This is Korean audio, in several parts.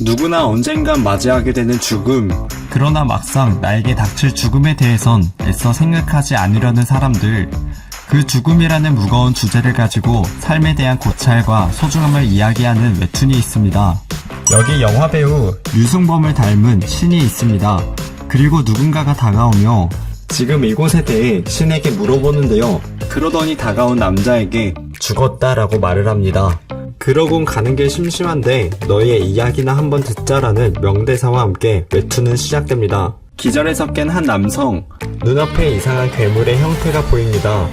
누구나 언젠간 맞이하게 되는 죽음. 그러나 막상 나에게 닥칠 죽음에 대해선 애써 생각하지 않으려는 사람들. 그 죽음이라는 무거운 주제를 가지고 삶에 대한 고찰과 소중함을 이야기하는 웹툰이 있습니다. 여기 영화배우 류승범을 닮은 신이 있습니다. 그리고 누군가가 다가오며 지금 이곳에 대해 신에게 물어보는데요. 그러더니 다가온 남자에게 죽었다라고 말을 합니다. 그러곤 가는 게 심심한데 너희의 이야기나 한번 듣자라는 명대사와 함께 웹툰은 시작됩니다. 기절에 섞인 한 남성. 눈앞에 이상한 괴물의 형태가 보입니다.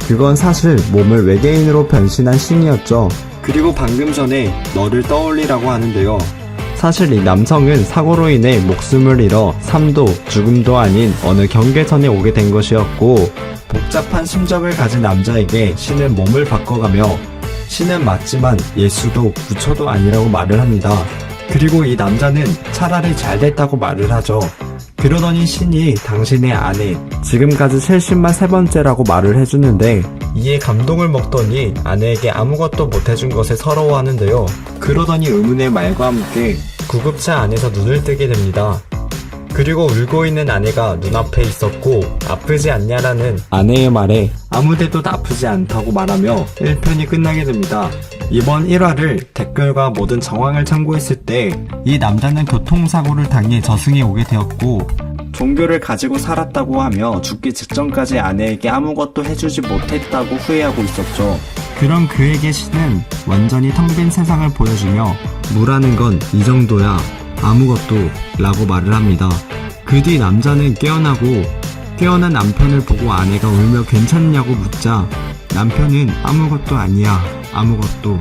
그건 사실 몸을 외계인으로 변신한 신이었죠. 그리고 방금 전에 너를 떠올리라고 하는데요. 사실 이 남성은 사고로 인해 목숨을 잃어 삶도 죽음도 아닌 어느 경계선에 오게 된 것이었고, 복잡한 심정을 가진 남자에게 신은 몸을 바꿔가며 신은 맞지만 예수도 부처도 아니라고 말을 합니다. 그리고 이 남자는 차라리 잘 됐다고 말을 하죠. 그러더니 신이 당신의 아내, 지금까지 셋신만 세 번째라고 말을 해주는데 이에 감동을 먹더니 아내에게 아무것도 못해준 것에 서러워하는데요. 그러더니 의문의 말과 함께 구급차 안에서 눈을 뜨게 됩니다. 그리고 울고 있는 아내가 눈앞에 있었고 아프지 않냐라는 아내의 말에 아무데도 아프지 않다고 말하며 1편이 끝나게 됩니다. 이번 1화를 댓글과 모든 정황을 참고했을 때 이 남자는 교통사고를 당해 저승에 오게 되었고 종교를 가지고 살았다고 하며 죽기 직전까지 아내에게 아무것도 해주지 못했다고 후회하고 있었죠. 그런 그에게 신은 완전히 텅 빈 세상을 보여주며 무라는 건 이 정도야 아무것도 라고 말을 합니다. 그 뒤 남자는 깨어난 남편을 보고 아내가 울며 괜찮냐고 묻자 남편은 아무것도 아니야 아무것도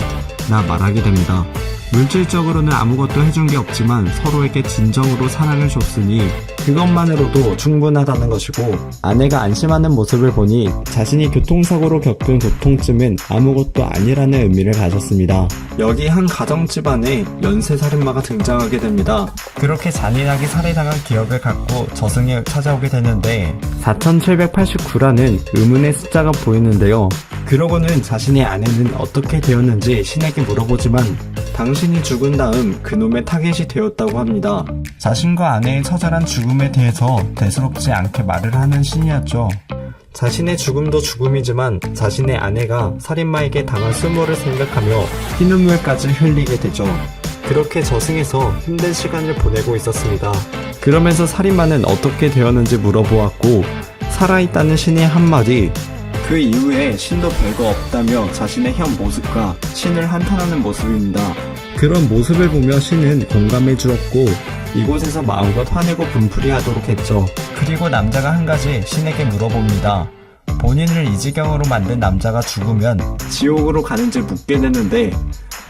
라 말하게 됩니다. 물질적으로는 아무것도 해준 게 없지만 서로에게 진정으로 사랑을 줬으니 그것만으로도 충분하다는 것이고, 아내가 안심하는 모습을 보니 자신이 교통사고로 겪은 고통쯤은 아무것도 아니라는 의미를 가졌습니다. 여기 한 가정집안에 연쇄살인마가 등장하게 됩니다. 그렇게 잔인하게 살해당한 기억을 갖고 저승에 찾아오게 되는데 4789라는 의문의 숫자가 보이는데요. 그러고는 자신의 아내는 어떻게 되었는지 신에게 물어보지만 당신이 죽은 다음 그놈의 타겟이 되었다고 합니다. 자신과 아내의 처절한 죽음에 대해서 대수롭지 않게 말을 하는 신이었죠. 자신의 죽음도 죽음이지만 자신의 아내가 살인마에게 당한 수모를 생각하며 피눈물까지 흘리게 되죠. 그렇게 저승에서 힘든 시간을 보내고 있었습니다. 그러면서 살인마는 어떻게 되었는지 물어보았고, 살아있다는 신의 한마디, 그 이후에 신도 별거 없다며 자신의 현 모습과 신을 한탄하는 모습입니다. 그런 모습을 보며 신은 공감해 주었고 이곳에서 마음껏 화내고 분풀이하도록 했죠. 그리고 남자가 한 가지 신에게 물어봅니다. 본인을 이 지경으로 만든 남자가 죽으면 지옥으로 가는지 묻게 되는데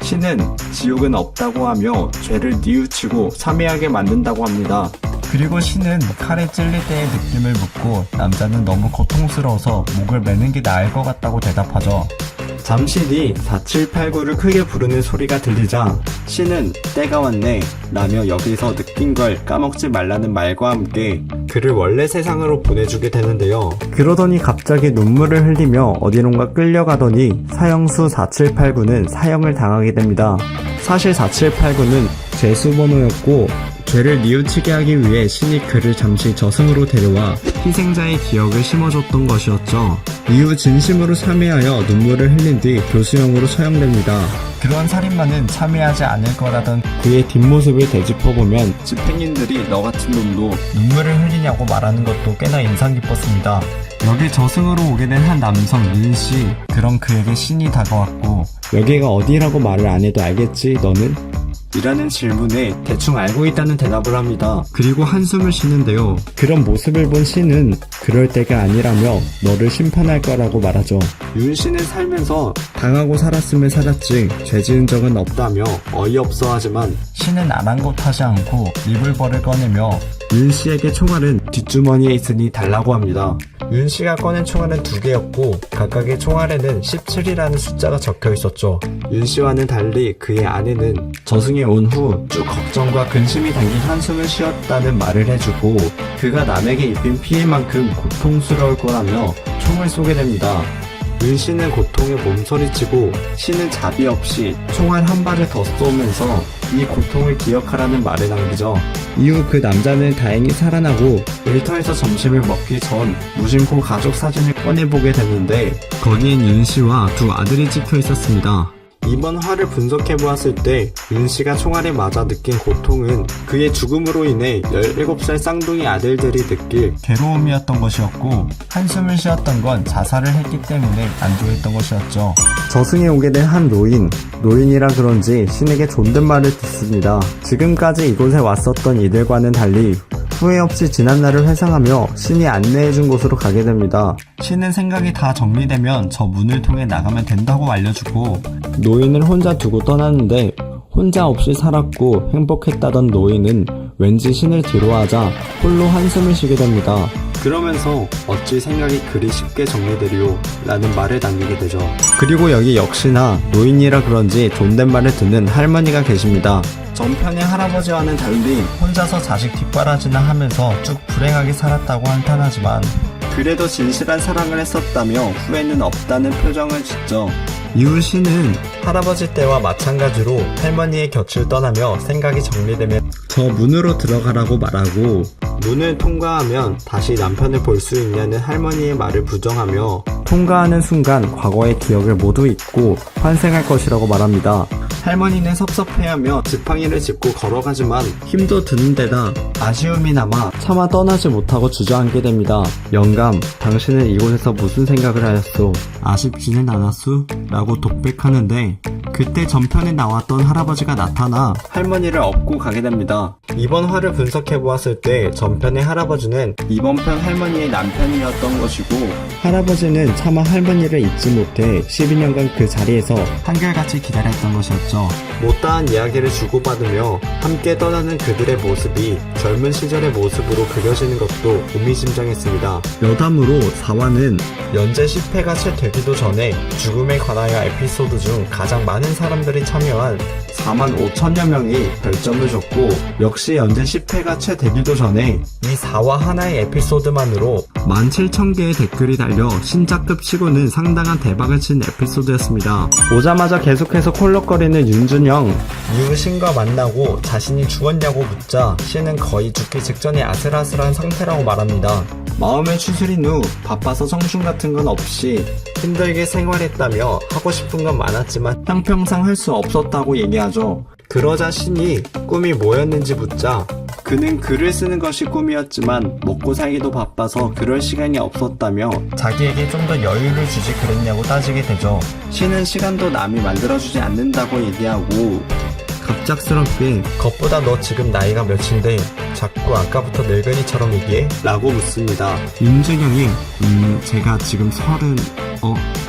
신은 지옥은 없다고 하며 죄를 뉘우치고 참회하게 만든다고 합니다. 그리고 신은 칼에 찔릴 때의 느낌을 묻고 남자는 너무 고통스러워서 목을 매는 게 나을 것 같다고 대답하죠. 잠시 뒤 4789를 크게 부르는 소리가 들리자 신은 때가 왔네 라며 여기서 느낀 걸 까먹지 말라는 말과 함께 그를 원래 세상으로 보내주게 되는데요. 그러더니 갑자기 눈물을 흘리며 어디론가 끌려가더니 사형수 4789는 사형을 당하게 됩니다. 사실 4789는 죄수번호였고 죄를 뉘우치게 하기 위해 신이 그를 잠시 저승으로 데려와 희생자의 기억을 심어줬던 것이었죠. 이후 진심으로 참회하여 눈물을 흘린 뒤 교수형으로 처형됩니다. 그런 살인마는 참회하지 않을 거라던 그의 뒷모습을 되짚어보면 집행인들이 너 같은 놈도 눈물을 흘리냐고 말하는 것도 꽤나 인상 깊었습니다. 여기 저승으로 오게 된 한 남성 윤씨, 그런 그에게 신이 다가왔고 여기가 어디라고 말을 안 해도 알겠지 너는? 이라는 질문에 대충 알고 있다는 대답을 합니다. 그리고 한숨을 쉬는데요. 그런 모습을 본 신은 그럴 때가 아니라며 너를 심판할 거라고 말하죠. 윤 씨는 살면서 당하고 살았으면 살았지 죄 지은 적은 없다며 어이없어 하지만 신은 아랑곳하지 않고 리볼버를 꺼내며 윤 씨에게 총알은 뒷주머니에 있으니 달라고 합니다. 윤 씨가 꺼낸 총알은 2개였고 각각의 총알에는 17이라는 숫자가 적혀 있었죠. 윤 씨와는 달리 그의 아내는 저승에 온 후 쭉 걱정과 근심이 담긴 한숨을 쉬었다는 말을 해주고 그가 남에게 입힌 피해만큼 고통스러울 거라며 총을 쏘게 됩니다. 윤 씨는 고통에 몸서리치고 신은 자비 없이 총알 한 발을 더 쏘면서 이 고통을 기억하라는 말을 남기죠. 이후 그 남자는 다행히 살아나고 일터에서 점심을 먹기 전 무심코 가족 사진을 꺼내보게 됐는데 거기엔 윤 씨와 두 아들이 찍혀 있었습니다. 이번 화를 분석해보았을 때 윤 씨가 총알에 맞아 느낀 고통은 그의 죽음으로 인해 17살 쌍둥이 아들들이 느낄 괴로움이었던 것이었고 한숨을 쉬었던 건 자살을 했기 때문에 안도했던 것이었죠. 저승에 오게 된 한 노인이라 그런지 신에게 존댓말을 듣습니다. 지금까지 이곳에 왔었던 이들과는 달리 후회 없이 지난날을 회상하며 신이 안내해준 곳으로 가게 됩니다. 신은 생각이 다 정리되면 저 문을 통해 나가면 된다고 알려주고 노인을 혼자 두고 떠났는데 혼자 없이 살았고 행복했다던 노인은 왠지 신을 뒤로하자 홀로 한숨을 쉬게 됩니다. 그러면서 어찌 생각이 그리 쉽게 정리되리요 라는 말을 남기게 되죠. 그리고 여기 역시나 노인이라 그런지 존댓말을 듣는 할머니가 계십니다. 전편의 할아버지와는 달리 혼자서 자식 뒷바라지나 하면서 쭉 불행하게 살았다고 한탄하지만 그래도 진실한 사랑을 했었다며 후회는 없다는 표정을 짓죠. 이후 신은 할아버지 때와 마찬가지로 할머니의 곁을 떠나며 생각이 정리되면 저 문으로 들어가라고 말하고 문을 통과하면 다시 남편을 볼 수 있냐는 할머니의 말을 부정하며 통과하는 순간 과거의 기억을 모두 잊고 환생할 것이라고 말합니다. 할머니는 섭섭해하며 지팡이를 짚고 걸어가지만 힘도 드는 데다 아쉬움이 남아 차마 떠나지 못하고 주저앉게 됩니다. 영감, 당신은 이곳에서 무슨 생각을 하였소? 아쉽지는 않았수? 라고 독백하는데 그때 전편에 나왔던 할아버지가 나타나 할머니를 업고 가게 됩니다. 이번 화를 분석해보았을 때 전편의 할아버지는 이번 편 할머니의 남편이었던 것이고 할아버지는 차마 할머니를 잊지 못해 12년간 그 자리에서 한결같이 기다렸던 것이었죠. 못다한 이야기를 주고받으며 함께 떠나는 그들의 모습이 젊은 시절의 모습으로 그려지는 것도 의미심장했습니다. 여담으로 4화는 연재 10회가 채 되기도 전에 죽음에 관하여 에피소드 중 가장 많은 사람들이 참여한 45,000여 명이 별점을 줬고 역시 연재 10회가 채 되기도 전에 이 4화 하나의 에피소드만으로 17,000개의 댓글이 달려 신작급 치고는 상당한 대박을 친 에피소드였습니다. 오자마자 계속해서 콜록거리는 윤준영. 이후 신과 만나고 자신이 죽었냐고 묻자 신은 거의 죽기 직전의 아슬아슬한 상태라고 말합니다. 마음을 추스린 후 바빠서 청춘 같은 건 없이 힘들게 생활했다며 하고 싶은 건 많았지만 형평상 할 수 없었다고 얘기하죠. 그러자 신이 꿈이 뭐였는지 묻자 그는 글을 쓰는 것이 꿈이었지만 먹고 살기도 바빠서 그럴 시간이 없었다며 자기에게 좀 더 여유를 주지 그랬냐고 따지게 되죠. 신은 시간도 남이 만들어주지 않는다고 얘기하고 갑작스럽게 겉보다 너 지금 나이가 몇인데 자꾸 아까부터 늙은이처럼 얘기해? 라고 묻습니다. 윤준영이 제가 지금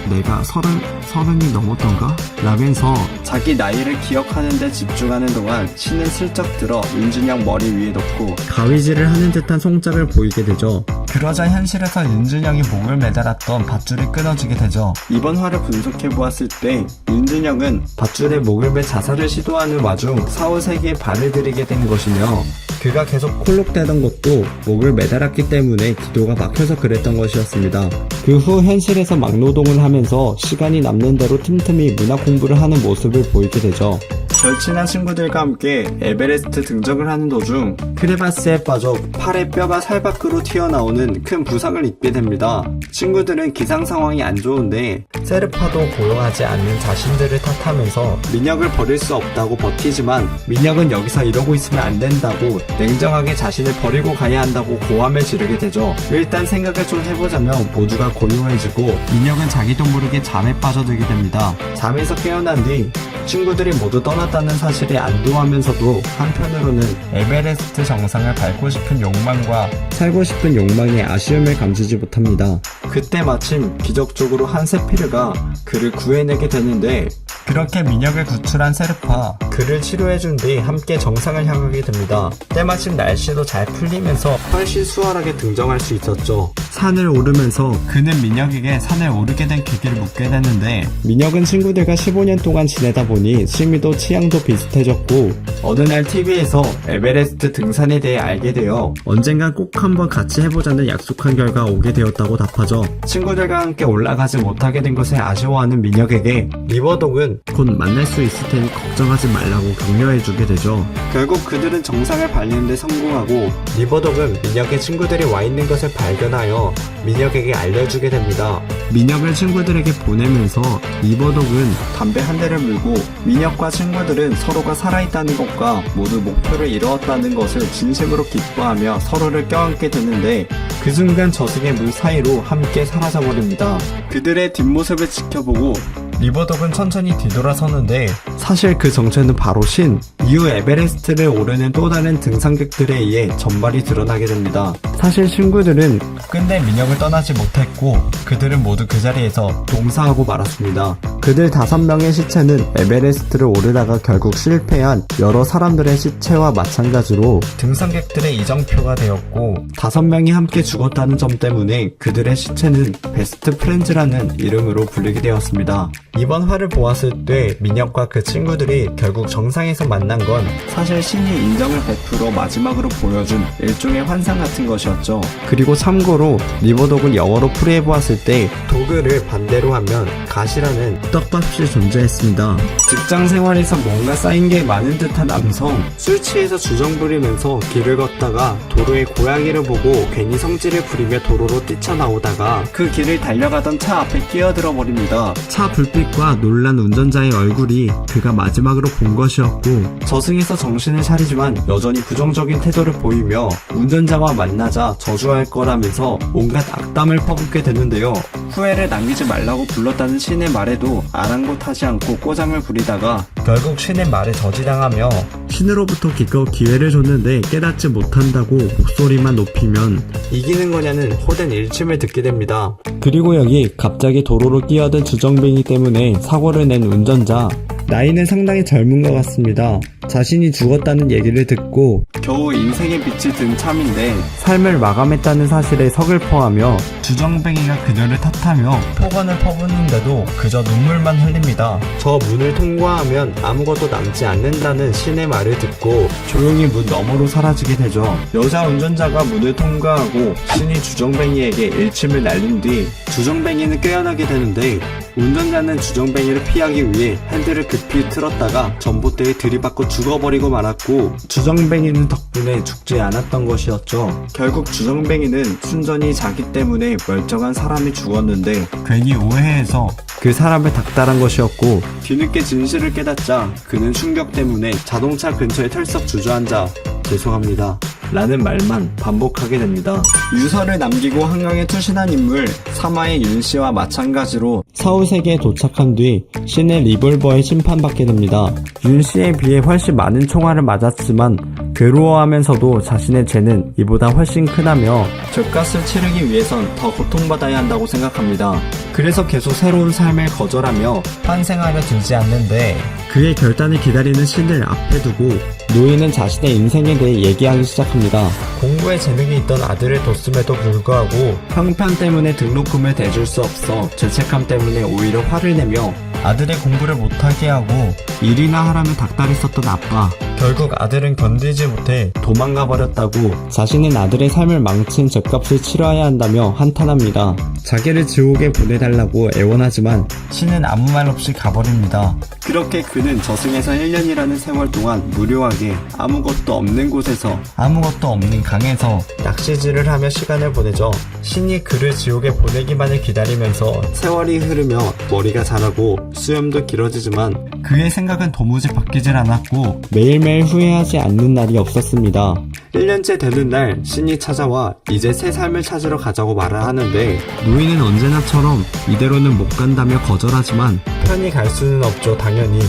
내가 서른이 넘었던가? 라면서 자기 나이를 기억하는 데 집중하는 동안 신은 슬쩍 들어 윤준영 머리 위에 놓고 가위질을 하는 듯한 송짝을 보이게 되죠. 그러자 현실에서 윤준영이 목을 매달았던 밧줄이 끊어지게 되죠. 이번 화를 분석해보았을 때 윤준영은 밧줄에 목을 매 자살을 시도하는 와중 사후세계에 발을 들이게 된 것이며 그가 계속 콜록대던 것도 목을 매달았기 때문에 기도가 막혀서 그랬던 것이었습니다. 그 후 현실에서 막노동을 하면서 시간이 남는 대로 틈틈이 문학 공부를 하는 모습을 보이게 되죠. 절친한 친구들과 함께 에베레스트 등정을 하는 도중 크레바스에 빠져 팔의 뼈가 살 밖으로 튀어나오는 큰 부상을 입게 됩니다. 친구들은 기상 상황이 안 좋은데 세르파도 고용하지 않는 자신들을 탓하면서 민혁을 버릴 수 없다고 버티지만 민혁은 여기서 이러고 있으면 안 된다고 냉정하게 자신을 버리고 가야 한다고 고함을 지르게 되죠. 일단 생각을 좀 해보자면 모두가 고요해지고 민혁은 자기도 모르게 잠에 빠져들게 됩니다. 잠에서 깨어난 뒤 친구들이 모두 떠났다는 사실에 안도하면서도 한편으로는 에베레스트 정상을 밟고 싶은 욕망과 살고 싶은 욕망에 아쉬움을 감추지 못합니다. 그때 마침 기적적으로 한 세피르가 그를 구해내게 되는데 그렇게 민혁을 구출한 세르파, 그를 치료해준 뒤 함께 정상을 향하게 됩니다. 때마침 날씨도 잘 풀리면서 훨씬 수월하게 등정할 수 있었죠. 산을 오르면서 그는 민혁에게 산을 오르게 된 계기를 묻게 되는데, 민혁은 친구들과 15년 동안 지내다 보니 취미도 취향도 비슷해졌고 어느 날 TV에서 에베레스트 등산에 대해 알게 되어 언젠간 꼭 한번 같이 해보자는 약속한 결과 오게 되었다고 답하죠. 친구들과 함께 올라가지 못하게 된 것에 아쉬워하는 민혁에게 리버독은 곧 만날 수 있을 테니 걱정하지 말라고 격려해주게 되죠. 결국 그들은 정상을 밟는 데 성공하고 리버독은 민혁의 친구들이 와 있는 것을 발견하여 민혁에게 알려주게 됩니다. 민혁을 친구들에게 보내면서 리버독은 담배 한 대를 물고 민혁과 친구들은 서로가 살아있다는 것과 모두 목표를 이루었다는 것을 진심으로 기뻐하며 서로를 껴안게 되는데, 그 순간 저승의 물 사이로 함께 사라져버립니다. 그들의 뒷모습을 지켜보고 리버독은 천천히 뒤돌아서는데, 사실 그 정체는 바로 신. 이후 에베레스트를 오르는 또 다른 등산객들에 의해 전발이 드러나게 됩니다. 사실 친구들은 끝내 민혁을 떠나지 못했고 그들은 모두 그 자리에서 동사하고 말았습니다. 그들 5명의 시체는 에베레스트를 오르다가 결국 실패한 여러 사람들의 시체와 마찬가지로 등산객들의 이정표가 되었고, 5명이 함께 죽었다는 점 때문에 그들의 시체는 베스트 프렌즈라는 이름으로 불리게 되었습니다. 이번 화를 보았을 때 민혁과 그 친구들이 결국 정상에서 만난 건 사실 신이 인정을 베풀어 마지막으로 보여준 일종의 환상 같은 것이었죠. 그리고 참고로 리버독은 영어로 풀이해보았을 때 도그를 반대로 하면 갓이라는 떡밥이 존재했습니다. 직장 생활에서 뭔가 쌓인 게 많은 듯한 남성, 술 취해서 주정 부리면서 길을 걷다가 도로에 고양이를 보고 괜히 성질을 부리며 도로로 뛰쳐나오다가 그 길을 달려가던 차 앞에 끼어들어 버립니다. 차 불빛과 놀란 운전자의 얼굴이 그가 마지막으로 본 것이었고, 저승에서 정신을 차리지만 여전히 부정적인 태도를 보이며 운전자와 만나자 저주할 거라면서 온갖 악담을 퍼붓게 되는데요. 후회를 남기지 말라고 불렀다는 신의 말에도 아랑곳하지 않고 꼬장을 부리다가 결국 신의 말에 저지당하며 신으로부터 기꺼이 기회를 줬는데 깨닫지 못한다고 목소리만 높이면 이기는 거냐는 호된 일침을 듣게 됩니다. 그리고 여기 갑자기 도로로 끼어든 주정뱅이 때문에 사고를 낸 운전자, 나이는 상당히 젊은 것 같습니다. 자신이 죽었다는 얘기를 듣고 겨우 인생의 빛이 든 참인데 삶을 마감했다는 사실에 서글퍼하며 주정뱅이가 그녀를 탓하며 폭언을 퍼붓는데도 그저 눈물만 흘립니다. 저 문을 통과하면 아무것도 남지 않는다는 신의 말을 듣고 조용히 문 너머로 사라지게 되죠. 여자 운전자가 문을 통과하고 신이 주정뱅이에게 일침을 날린 뒤 주정뱅이는 깨어나게 되는데, 운전자는 주정뱅이를 피하기 위해 핸들을 급히 틀었다가 전봇대에 들이받고 죽어버리고 말았고, 주정뱅이는 덕분에 죽지 않았던 것이었죠. 결국 주정뱅이는 순전히 자기 때문에 멀쩡한 사람이 죽었는데 괜히 오해해서 그 사람을 닥달한 것이었고, 뒤늦게 진실을 깨닫자 그는 충격 때문에 자동차 근처에 털썩 주저앉아 죄송합니다 라는 말만 반복하게 됩니다. 유서를 남기고 한강에 투신한 인물 사마의 윤씨와 마찬가지로 서울세계에 도착한 뒤 신의 리볼버에 심판받게 됩니다. 윤씨에 비해 훨씬 많은 총알을 맞았지만 괴로워하면서도 자신의 죄는 이보다 훨씬 크다며 죗값을 치르기 위해선 더 고통받아야 한다고 생각합니다. 그래서 계속 새로운 삶을 거절하며 환생하려 들지 않는데, 그의 결단을 기다리는 신을 앞에 두고 노인은 자신의 인생에 대해 얘기하기 시작합니다. 공부에 재능이 있던 아들을 뒀음에도 불구하고 형편 때문에 등록금을 대줄 수 없어 죄책감 때문에 오히려 화를 내며 아들의 공부를 못하게 하고 일이나 하라며 닥달했었던 아빠. 결국 아들은 견디지 못해 도망가 버렸다고 자신은 아들의 삶을 망친 죗값을 치러야 한다며 한탄합니다. 자기를 지옥에 보내달라고 애원하지만 신은 아무 말 없이 가버립니다. 그렇게 그는 저승에서 1년이라는 세월 동안 무료하게 아무것도 없는 곳에서, 아무것도 없는 강에서 낚시질을 하며 시간을 보내죠. 신이 그를 지옥에 보내기만을 기다리면서 세월이 흐르며 머리가 자라고 수염도 길어지지만 그의 생각은 도무지 바뀌질 않았고 매일매일 후회하지 않는 날이 없었습니다. 1년째 되는 날 신이 찾아와 이제 새 삶을 찾으러 가자고 말을 하는데, 노인은 언제나처럼 이대로는 못 간다며 거절하지만 편히 갈 수는 없죠. 당연히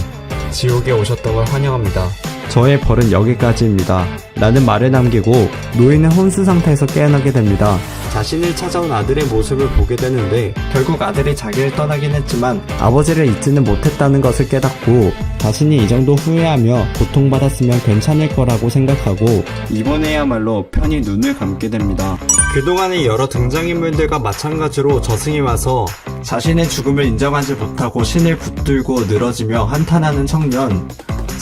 지옥에 오셨던 걸 환영합니다. 저의 벌은 여기까지입니다. 라는 말을 남기고 노인은 혼수 상태에서 깨어나게 됩니다. 자신을 찾아온 아들의 모습을 보게 되는데 결국 아들이 자기를 떠나긴 했지만 아버지를 잊지는 못했다는 것을 깨닫고 자신이 이 정도 후회하며 고통받았으면 괜찮을 거라고 생각하고 이번에야말로 편히 눈을 감게 됩니다. 그동안의 여러 등장인물들과 마찬가지로 저승이 와서 자신의 죽음을 인정하지 못하고 신을 붙들고 늘어지며 한탄하는 청년.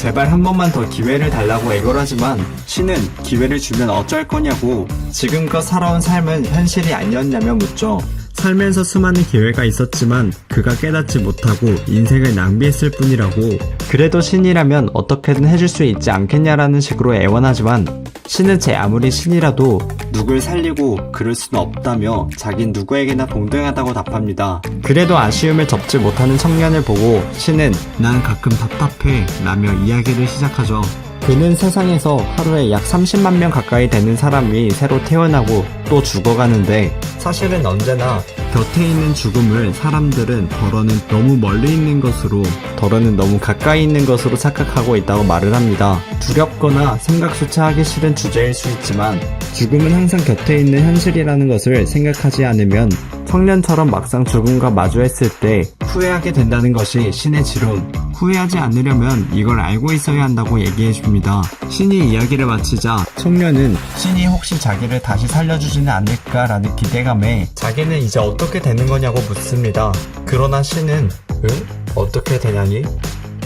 제발 한 번만 더 기회를 달라고 애걸하지만 신은 기회를 주면 어쩔 거냐고 지금껏 살아온 삶은 현실이 아니었냐며 묻죠. 살면서 수많은 기회가 있었지만 그가 깨닫지 못하고 인생을 낭비했을 뿐이라고 그래도 신이라면 어떻게든 해줄 수 있지 않겠냐라는 식으로 애원하지만 신은 제 아무리 신이라도 누굴 살리고 그럴 수는 없다며 자긴 누구에게나 동등하다고 답합니다. 그래도 아쉬움을 접지 못하는 청년을 보고 신은 난 가끔 답답해 라며 이야기를 시작하죠. 그는 세상에서 하루에 약 30만 명 가까이 되는 사람이 새로 태어나고 또 죽어가는데 사실은 언제나 곁에 있는 죽음을 사람들은 덜어는 너무 멀리 있는 것으로 덜어는 너무 가까이 있는 것으로 착각하고 있다고 말을 합니다. 두렵거나 생각조차 하기 싫은 주제일 수 있지만 죽음은 항상 곁에 있는 현실이라는 것을 생각하지 않으면 청년처럼 막상 죽음과 마주했을 때 후회하게 된다는 것이 신의 지론. 후회하지 않으려면 이걸 알고 있어야 한다고 얘기해줍니다. 신이 이야기를 마치자 청년은 신이 혹시 자기를 다시 살려주지는 않을까라는 기대감에 자기는 이제 어떻게 되는 거냐고 묻습니다. 그러나 신은 응? 어떻게 되냐니?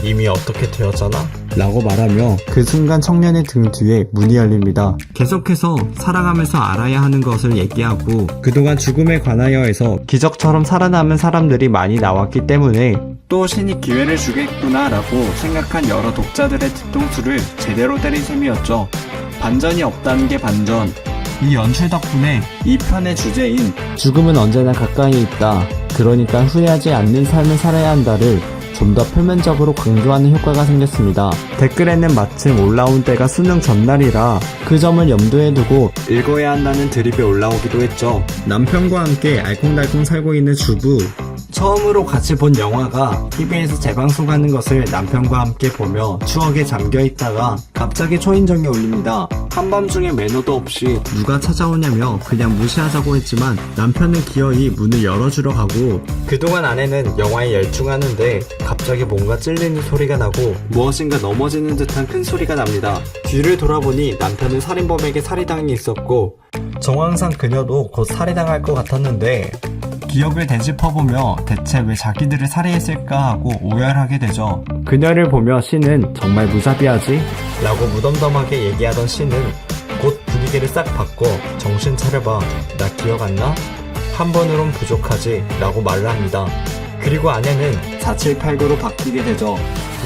이미 어떻게 되었잖아? 라고 말하며 그 순간 청년의 등 뒤에 문이 열립니다. 계속해서 살아가면서 알아야 하는 것을 얘기하고 그동안 죽음에 관하여 해서 기적처럼 살아남은 사람들이 많이 나왔기 때문에 또 신이 기회를 주겠구나 라고 생각한 여러 독자들의 뒤통수를 제대로 때린 셈이었죠. 반전이 없다는 게 반전. 이 연출 덕분에 이 편의 주제인 죽음은 언제나 가까이 있다. 그러니까 후회하지 않는 삶을 살아야 한다를 좀 더 표면적으로 강조하는 효과가 생겼습니다. 댓글에는 마침 올라온 때가 수능 전날이라 그 점을 염두에 두고 읽어야 한다는 드립이 올라오기도 했죠. 남편과 함께 알콩달콩 살고 있는 주부. 처음으로 같이 본 영화가 TV에서 재방송하는 것을 남편과 함께 보며 추억에 잠겨있다가 갑자기 초인종이 울립니다. 한밤중에 매너도 없이 누가 찾아오냐며 그냥 무시하자고 했지만 남편은 기어이 문을 열어주러 가고 그동안 아내는 영화에 열중하는데 갑자기 뭔가 찔리는 소리가 나고 무엇인가 넘어지는 듯한 큰 소리가 납니다. 뒤를 돌아보니 남편은 살인범에게 살해당해 있었고 정황상 그녀도 곧 살해당할 것 같았는데 기억을 되짚어보며 대체 왜 자기들을 살해했을까 하고 오열하게 되죠. 그녀를 보며 신은 정말 무자비하지? 라고 무덤덤하게 얘기하던 신은 곧 분위기를 싹 바꿔 정신 차려봐 나 기억 안 나? 한 번으론 부족하지 라고 말을 합니다. 그리고 아내는 4789로 바뀌게 되죠.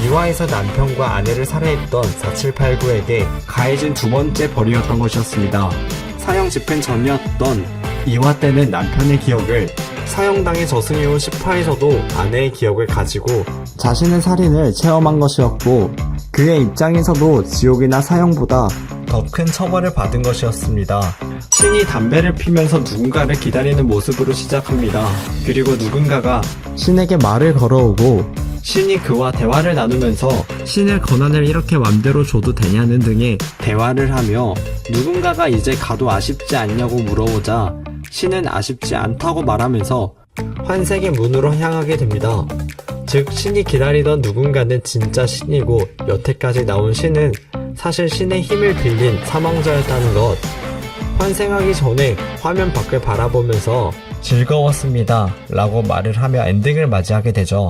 이화에서 남편과 아내를 살해했던 4789에게 가해진 두 번째 벌이었던 것이었습니다. 사형 집행 전이었던 이화 때는 남편의 기억을 사형당해 저승해온 10화에서도 아내의 기억을 가지고 자신의 살인을 체험한 것이었고 그의 입장에서도 지옥이나 사형보다 더 큰 처벌을 받은 것이었습니다. 신이 담배를 피면서 누군가를 기다리는 모습으로 시작합니다. 그리고 누군가가 신에게 말을 걸어오고 신이 그와 대화를 나누면서 신의 권한을 이렇게 맘대로 줘도 되냐는 등의 대화를 하며 누군가가 이제 가도 아쉽지 않냐고 물어보자 신은 아쉽지 않다고 말하면서 환생의 문으로 향하게 됩니다. 즉 신이 기다리던 누군가는 진짜 신이고 여태까지 나온 신은 사실 신의 힘을 빌린 사망자였다는 것. 환생하기 전에 화면 밖을 바라보면서 즐거웠습니다 라고 말을 하며 엔딩을 맞이하게 되죠.